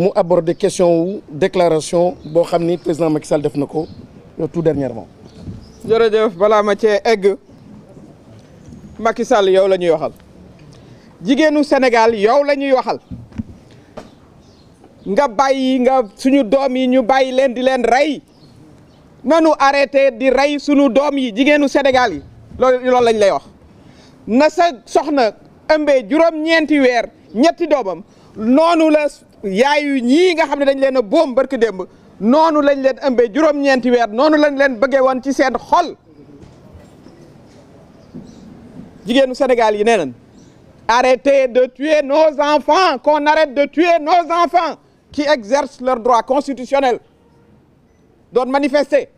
mu aborder question wu déclaration boo xam ni président Macky Sall def na ko tout dernièrement. jërëjëf balaa ma cee egg Macky Sall yow la ñuy waxal jigéenu Sénégal yow la ñuy waxal nga bàyyi nga suñu doom yi ñu bàyyi leen di leen rey nanu arrêté di rey suñu doom yi jigéenu Sénégal yi loolu lañ lay wax na sa soxna ëmbee juróom-ñeenti weer ñetti doomam noonu la yaayu ñii nga xam ne dañ leen a boom barki démb noonu lañ leen ëmbee juróom-ñeenti weer noonu lañ leen bëggee woon ci seen xol jigéenu Sénégal yi nee nañ arrêtez de tuer nos enfants, qu'on arrête de tuer nos enfants qui exercent leur droit constitutionnel doon manifester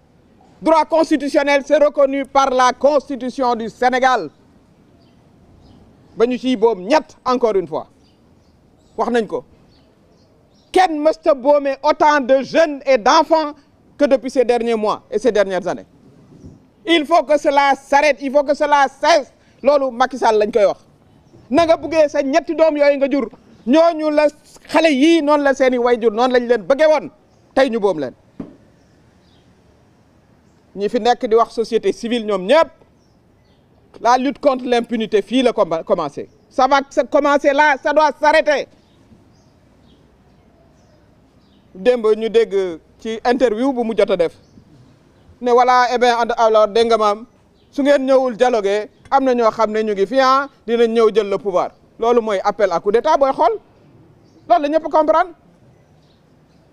droit constitutionnel c'est reconnu par la constitution du Sénégal ba ñu ciy boom ñett encore une fois wax nañ ko kenn mësta boomee autant de jeunes et d'enfants que depuis ces derniers mois et ces dernières années il faut que cela s'arrête il faut que cela cesse loolu Macky Sall lañ koy wax na nga buggee sa ñetti doom yooyu nga jur ñooñu la xale yii noonu la seeni wayjur noonu lañ leen bëggee woon tey ñu boom leen ñi fi nekk di wax société civile ñoom ñëpp la lutte contre l'impunité fii la commencé ça va commencer là ça doit s'arrêter démb ñu dégg ci interview bu mu jot a def ne voilà eh bien alors dégg nga maam su ngeen ñëwul dialoguer am na ñoo xam ne ñu ngi fi dinañ ñëw jël le pouvoir loolu mooy appel à coup d'état booy xool loolu la ñëpp comprendre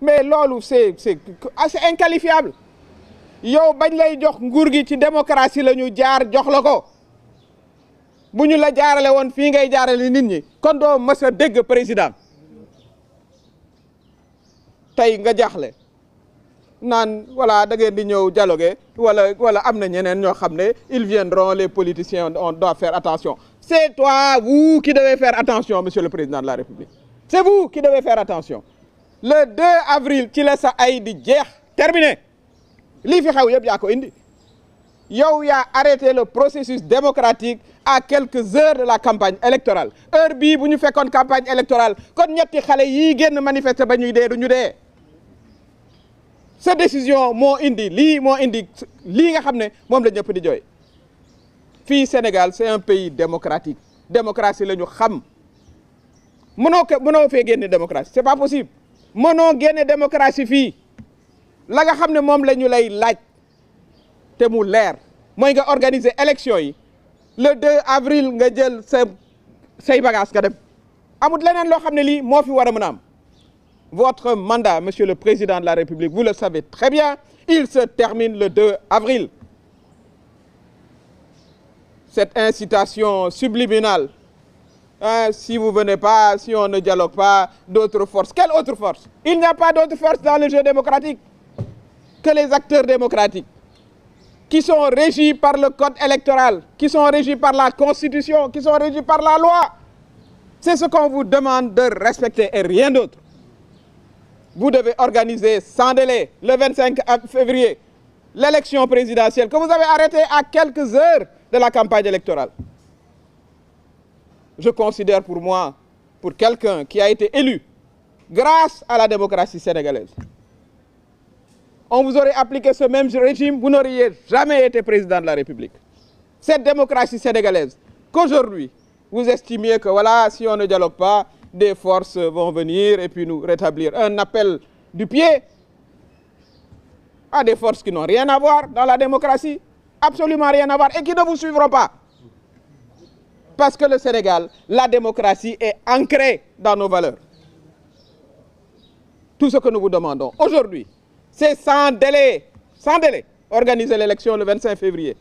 mais loolu c'est assez inqualifiable yow bañ lay jox nguur gi ci démocratie la ñu jaar jox la ko bu ñu la jaarale woon fii ngay jaarale nit ñi kon doo mës a dégg président tey nga jaaxle naan voilà da ngeen di ñëw dialoguer wala am na ñeneen ñoo xam ne ils viendront les politiciens on doit faire attention c'est toi vous qui devez faire attention monsieur le président de la République c'est vous qui devez faire attention le 2 avril ci la sa ay di jeex terminé lii fi xew yëpp yaa ko indi yow yaa arrêté le processus démocratique à quelques heures de la campagne électorale heure bii bu ñu fekkoon campagne électorale kon ñetti xale yii génn manifester ba ñuy dee du ñu dee sa décision moo indi lii nga xam ne moom la ñëpp di jooy fii Sénégal c'est un pays démocratique démocratie la ñu xam mënoo fee génne démocratie c'est pas possible mënoo génne démocratie fii la nga xam ne moom la ñu lay laaj te mu leer mooy nga organiser élection yi le 2 avril nga jël say bagages nga dem amut leneen loo xam ne lii moo fi war a mën a am votre mandat monsieur le président de la République vous le savez très bien il se termine le 2 avril cette incitation subliminale si vous venez pas si on ne dialogue pas d'autres forces quelle autre force il n'y a pas d'autre force dans le jeu démocratique que les acteurs démocratiques qui sont régis par le code électoral qui sont régis par la constitution qui sont régis par la loi c'est ce qu'on vous demande de respecter et rien d'autre vous devez organiser sans délai le 25 février l'élection présidentielle que vous avez arrêtée à quelques heures de la campagne électorale je considère pour moi pour quelqu'un qui a été élu grâce à la démocratie sénégalaise on vous aurait appliqué ce même régime vous n'auriez jamais été président de la République cette démocratie sénégalaise qu'aujourd'hui vous estimiez que voilà si on ne dialogue pas des forces vont venir et puis nous rétablir un appel du pied à des forces qui n'ont rien à voir dans la démocratie absolument rien à voir et qui ne vous suivront pas parce que le Sénégal la démocratie est ancrée dans nos valeurs tout ce que nous vous demandons aujourd'hui c'est sans délai organiser l'élection le 25 février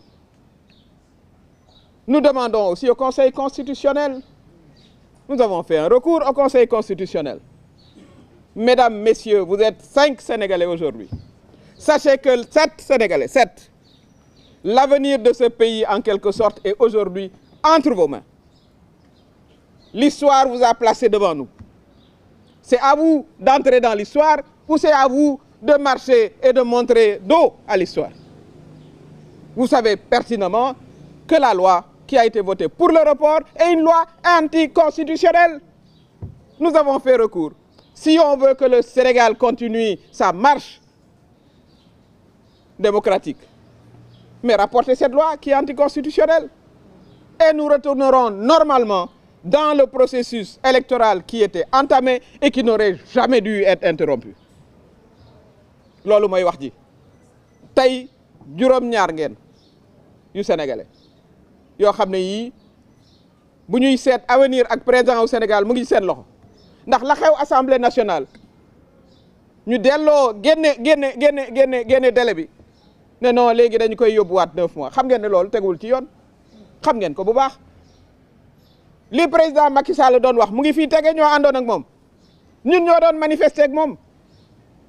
nous demandons aussi au Conseil constitutionnel nous avons fait un recours au Conseil constitutionnel mesdames, messieurs vous êtes 5 Sénégalais aujourd'hui sachez que 7 l'avenir de ce pays en quelque sorte est aujourd'hui entre vos mains l'histoire vous a placé devant nous c'est à vous d'entrer dans l'histoire ou c'est à vous de marcher et de montrer dos à l'histoire vous savez pertinemment que la loi qui a été votée pour le report est une loi anticonstitutionnelle nous avons fait recours Si on veut que le Sénégal continue sa marche démocratique, mais rapportez cette loi qui est anticonstitutionnelle. Et nous retournerons normalement dans le processus électoral qui était entamé et qui n'aurait jamais dû être interrompu. loolu mooy wax ji tey juróom-ñaar ngeen yu sénégalais yoo xam ne yii bu ñuy seet avenir ak président au Sénégal mu ngi seen loxo ndax la xew assemblée nationale ñu delloo génne délai bi ne non léegi dañu koy yóbbuwaat 9 mois xam ngeen ne loolu tegul ci yoon xam ngeen ko bu baax li président Macky Sall doon wax mu ngi fii tege ñoo àndoon ak moom ñun ñoo doon manifester ak moom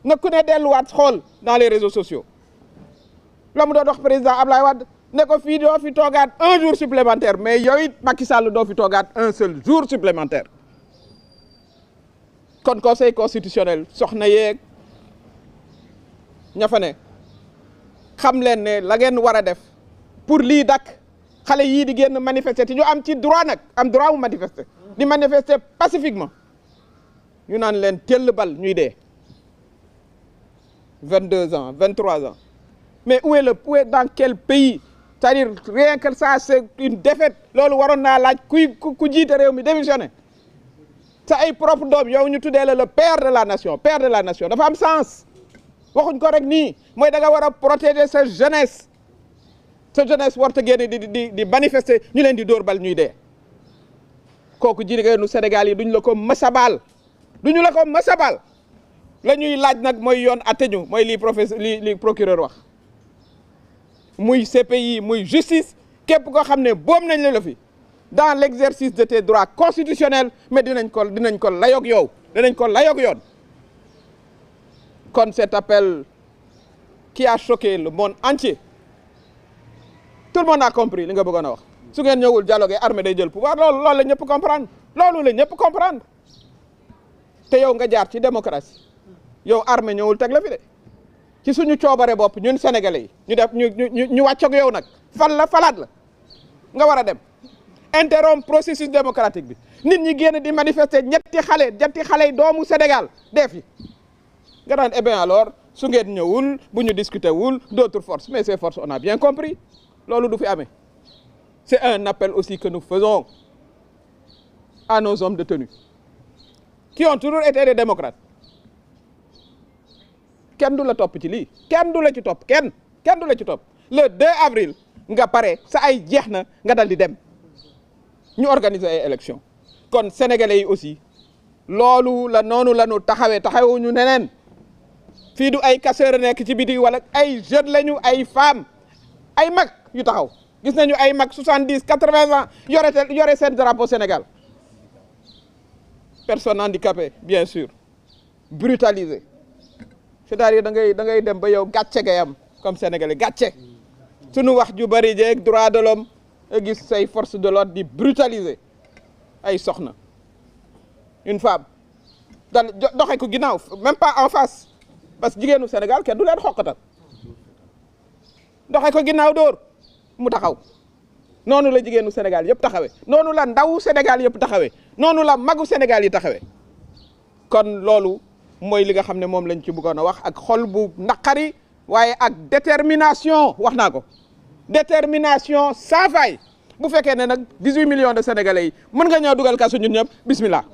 na ku ne delluwaat xool dans les réseaux sociaux la mu doon wax président Ablaye Wade ne ko fii doo fi toogaat 1 jour supplémentaire mais yow it Macky Sall doo fi toogaat 1 seul jour supplémentaire kon conseil constitutionnel soxna yeeg ña fa ne xam leen ne la ngeen war a def pour lii dakk xale yii di génn manifester te ñu am ci droit nag am droit mu manifester di manifester pacifiquement ñu naan leen tell bal ñuy dee 22 ans 23 ans mais où est dans quel pays c'est-à-dire rien que ça c'est une défaite loolu waroon naa laaj ku jiite réew mi démissionné sa ay propre doom yow ñu tuddee la le père de la nation dafa am sens waxuñ ko rek nii mooy da nga war a protéger sa jeunesse warta génne di manifester ñu leen di dóor bal ñuy dee kooku jigéenu Sénégal yi duñ la ko mësabal duñu la ko mësabal la ñuy laaj nag mooy yoon atte ñu mooy li procureur wax muy CPI muy justice képp koo xam ne boom nañ la fi dans l'exercice de tes droits constitutionnels mais dinañ ko layoog yoon kon cet appel qui a choqué le monde entier tout le monde a compris li nga bëggoon a wax su ngeen ñëwul dialogue armée day jël pouvoir loolu la ñëpp comprendre te yow nga jaar ci démocratie yow armée ñëwul teg la fi de ci suñu coobare bopp ñun sénégalais yi ñu wàccoog yow nag falaat la nga war a dem interrompre processus démocratique bi nit ñi génn di manifester ñetti xale yi doomu Sénégal def yi nga naan eh bien alors su ngeen ñëwul bu ñu discuter wul d'autres forces mais ces forces on a bien compris loolu du fi amee c'est un appel aussi que nous faisons à nos hommes de tenue qui ont toujours été des démocrates kenn du la topp ci lii kenn du la ci topp kenn du la ci topp le 2 avril nga pare sa ay jeex na nga dal di dem ñu organiser ay élections kon sénégalais yi aussi loolu noonu la ñu taxawuñu neneen fii du ay casseurs nekk ci biti wala ay jeunes lañu ay femmes ay mag yu taxaw gis nañu ay mag 70 80 ans yore seen drapeau Sénégal personnes handicapées bien sûr brutalisées c'est-à-dire da ngay dem ba yow gàcce ngay am comme sénégalais gàcce suñu wax ju bari jeeg droit de l'homme gis say force de l'ordre di brutaliser ay soxna une femme dal doxe ko ginnaaw même pas en face parce que jigéenu Sénégal kenn du leen xoqatal doxe ko ginnaaw dóor mu taxaw noonu la jigéenu Sénégal yëpp taxawee noonu la ndawu Sénégal yëpp taxawee noonu la magu Sénégal yi taxawee kon loolu mooy li nga xam ne moom lañ ci bëggoon a wax ak xol bu naqari waaye ak détermination wax naa ko détermination sans faille bu fekkee ne nag 18 millions de Sénégalais yi mën nga ñëw dugal kaso ñun ñëpp bismillah